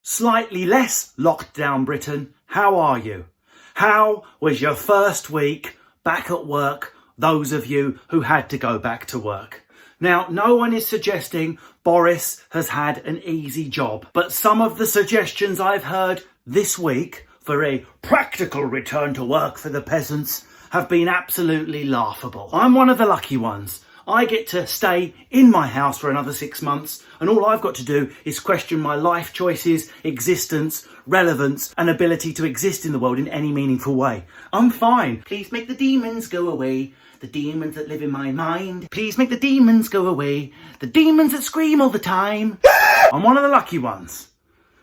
Slightly less locked down Britain, how are you? How was your first week back at work, those of you who had to go back to work? Now, no one is suggesting Boris has had an easy job, but some of the suggestions I've heard this week for a practical return to work for the peasants have been absolutely laughable. I'm one of the lucky ones. I get to stay in my house for another 6 months, and all I've got to do is question my life choices, existence, relevance, and ability to exist in the world in any meaningful way. I'm fine. Please make the demons go away. The demons that live in my mind. Please make the demons go away. The demons that scream all the time. I'm one of the lucky ones.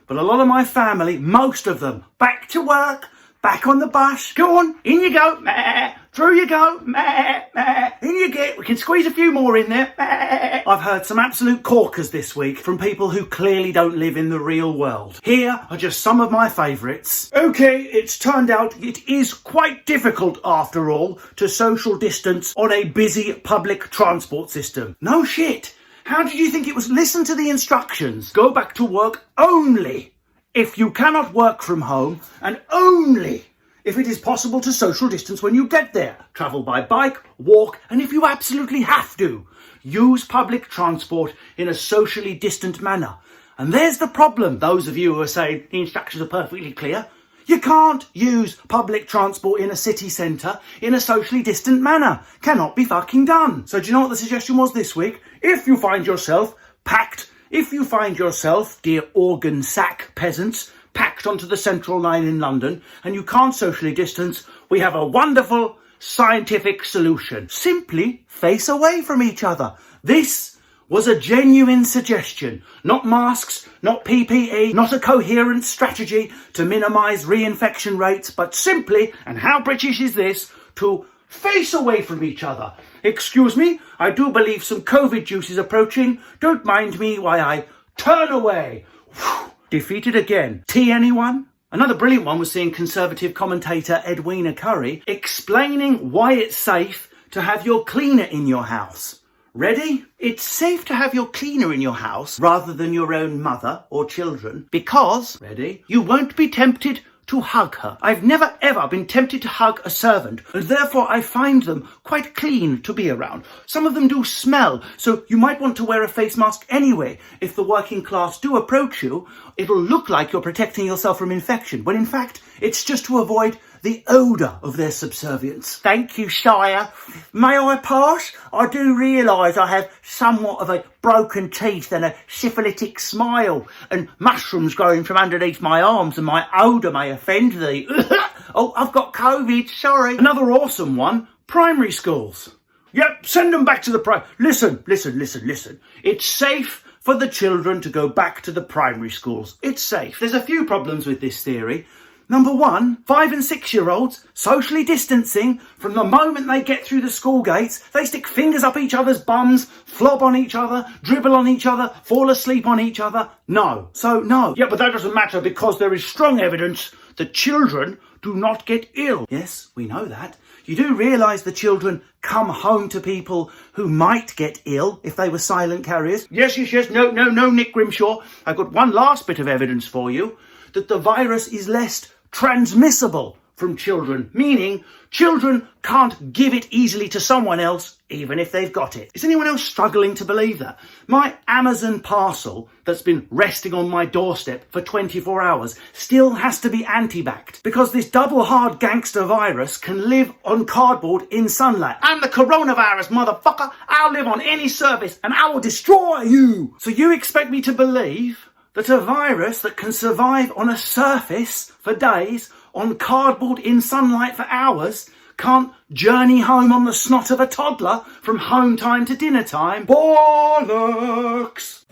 But a lot of my family, most of them, back to work, back on the bus. Go on, in you go, meh. Through you go, meh, meh. In you get. We can squeeze a few more in there, meh. I've heard some absolute corkers this week from people who clearly don't live in the real world. Here are just some of my favourites. Okay, it's turned out it is quite difficult, after all, to social distance on a busy public transport system. No shit. How did you think it was? Listen to the instructions. Go back to work only if you cannot work from home, and only if it is possible to social distance when you get there. Travel by bike, walk, and if you absolutely have to, use public transport in a socially distant manner. And there's the problem, those of you who are saying the instructions are perfectly clear. You can't use public transport in a city centre in a socially distant manner. Cannot be fucking done. So do you know what the suggestion was this week? If you find yourself packed, if you find yourself, dear organ sack peasants, packed onto the Central Line in London and you can't socially distance, we have a wonderful scientific solution. Simply face away from each other. This was a genuine suggestion. Not masks, not PPE, not a coherent strategy to minimise reinfection rates, but simply, and how British is this, to face away from each other. Excuse me, I do believe some COVID juice is approaching. Don't mind me while I turn away. Whew. Defeated again. Tea, anyone? Another brilliant one was seeing Conservative commentator Edwina Currie explaining why it's safe to have your cleaner in your house. Ready? It's safe to have your cleaner in your house rather than your own mother or children because, ready, you won't be tempted to hug her. I've never ever been tempted to hug a servant, and therefore I find them quite clean to be around. Some of them do smell, so you might want to wear a face mask anyway. If the working class do approach you, it'll look like you're protecting yourself from infection, when in fact it's just to avoid the odour of their subservience. Thank you, sire. May I pass? I do realise I have somewhat of a broken teeth and a syphilitic smile, and mushrooms growing from underneath my arms, and my odour may offend thee. Oh, I've got COVID, sorry. Another awesome one, primary schools. Yep, send them back to the Listen. It's safe for the children to go back to the primary schools. It's safe. There's a few problems with this theory. Number one, 5 and 6 year olds socially distancing from the moment they get through the school gates. They stick fingers up each other's bums, flob on each other, dribble on each other, fall asleep on each other. No. So no. Yeah, but that doesn't matter because there is strong evidence that children do not get ill. Yes, we know that. You do realise the children come home to people who might get ill if they were silent carriers. Yes. No, Nick Grimshaw. I've got one last bit of evidence for you. That the virus is less transmissible from children, meaning children can't give it easily to someone else, even if they've got it. Is anyone else struggling to believe that? My Amazon parcel that's been resting on my doorstep for 24 hours still has to be anti-backed because this double hard gangster virus can live on cardboard in sunlight. I'm the coronavirus, motherfucker. I'll live on any surface and I will destroy you. So you expect me to believe that a virus that can survive on a surface for days, on cardboard in sunlight for hours, can't journey home on the snot of a toddler from home time to dinner time? Bollocks!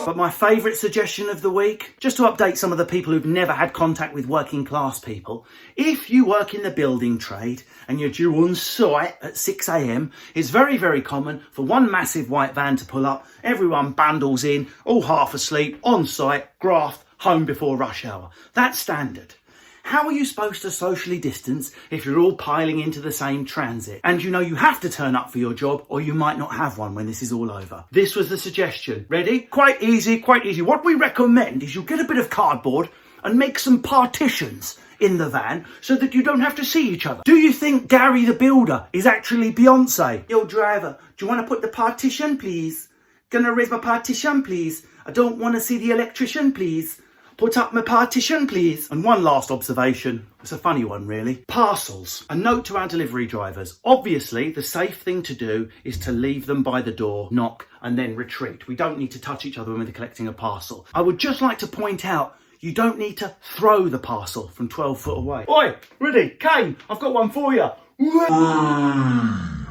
But my favourite suggestion of the week, just to update some of the people who've never had contact with working class people, if you work in the building trade and you're due on site at 6 a.m, it's very, very common for one massive white van to pull up, everyone bundles in, all half asleep, on site, graft, home before rush hour. That's standard. How are you supposed to socially distance if you're all piling into the same transit? And you know you have to turn up for your job or you might not have one when this is all over. This was the suggestion. Ready? Quite easy, quite easy. What we recommend is you get a bit of cardboard and make some partitions in the van so that you don't have to see each other. Do you think Gary the Builder is actually Beyonce? Yo driver, do you want to put the partition please? Gonna raise my partition please? I don't want to see the electrician please. Put up my partition please. And one last observation, it's a funny one really. Parcels. A note to our delivery drivers. Obviously the safe thing to do is to leave them by the door, knock and then retreat. We don't need to touch each other when we're collecting a parcel. I would just like to point out you don't need to throw the parcel from 12 foot away. Oi, ready? Kane, I've got one for you.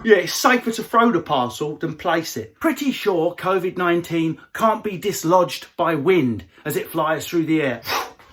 Yeah, it's safer to throw the parcel than place it. Pretty sure COVID-19 can't be dislodged by wind as it flies through the air.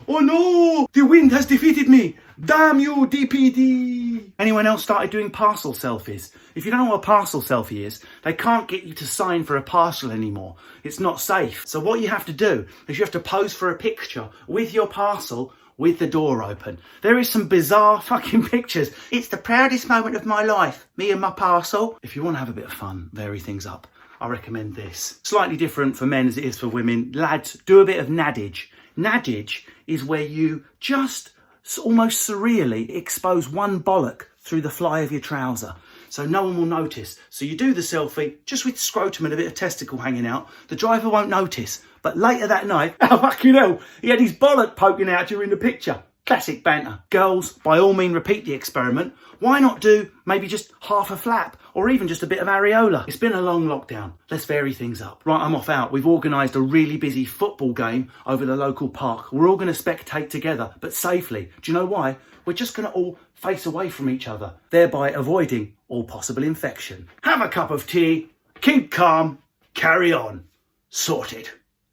Oh no, the wind has defeated me. Damn you, DPD. Anyone else started doing parcel selfies? If you don't know what a parcel selfie is, they can't get you to sign for a parcel anymore. It's not safe. So what you have to do is you have to pose for a picture with your parcel with the door open. There is some bizarre fucking pictures. It's the proudest moment of my life, me and my parcel. If you want to have a bit of fun, vary things up, I recommend this. Slightly different for men as it is for women. Lads, do a bit of naddage. Naddage is where you just almost surreally expose one bollock through the fly of your trouser so no one will notice. So you do the selfie just with scrotum and a bit of testicle hanging out. The driver won't notice. But later that night, oh fucking hell, he had his bollock poking out during the picture. Classic banter. Girls, by all means repeat the experiment. Why not do maybe just half a flap or even just a bit of areola? It's been a long lockdown. Let's vary things up. Right, I'm off out. We've organised a really busy football game over the local park. We're all going to spectate together, but safely. Do you know why? We're just going to all face away from each other, thereby avoiding all possible infection. Have a cup of tea, keep calm, carry on. Sorted.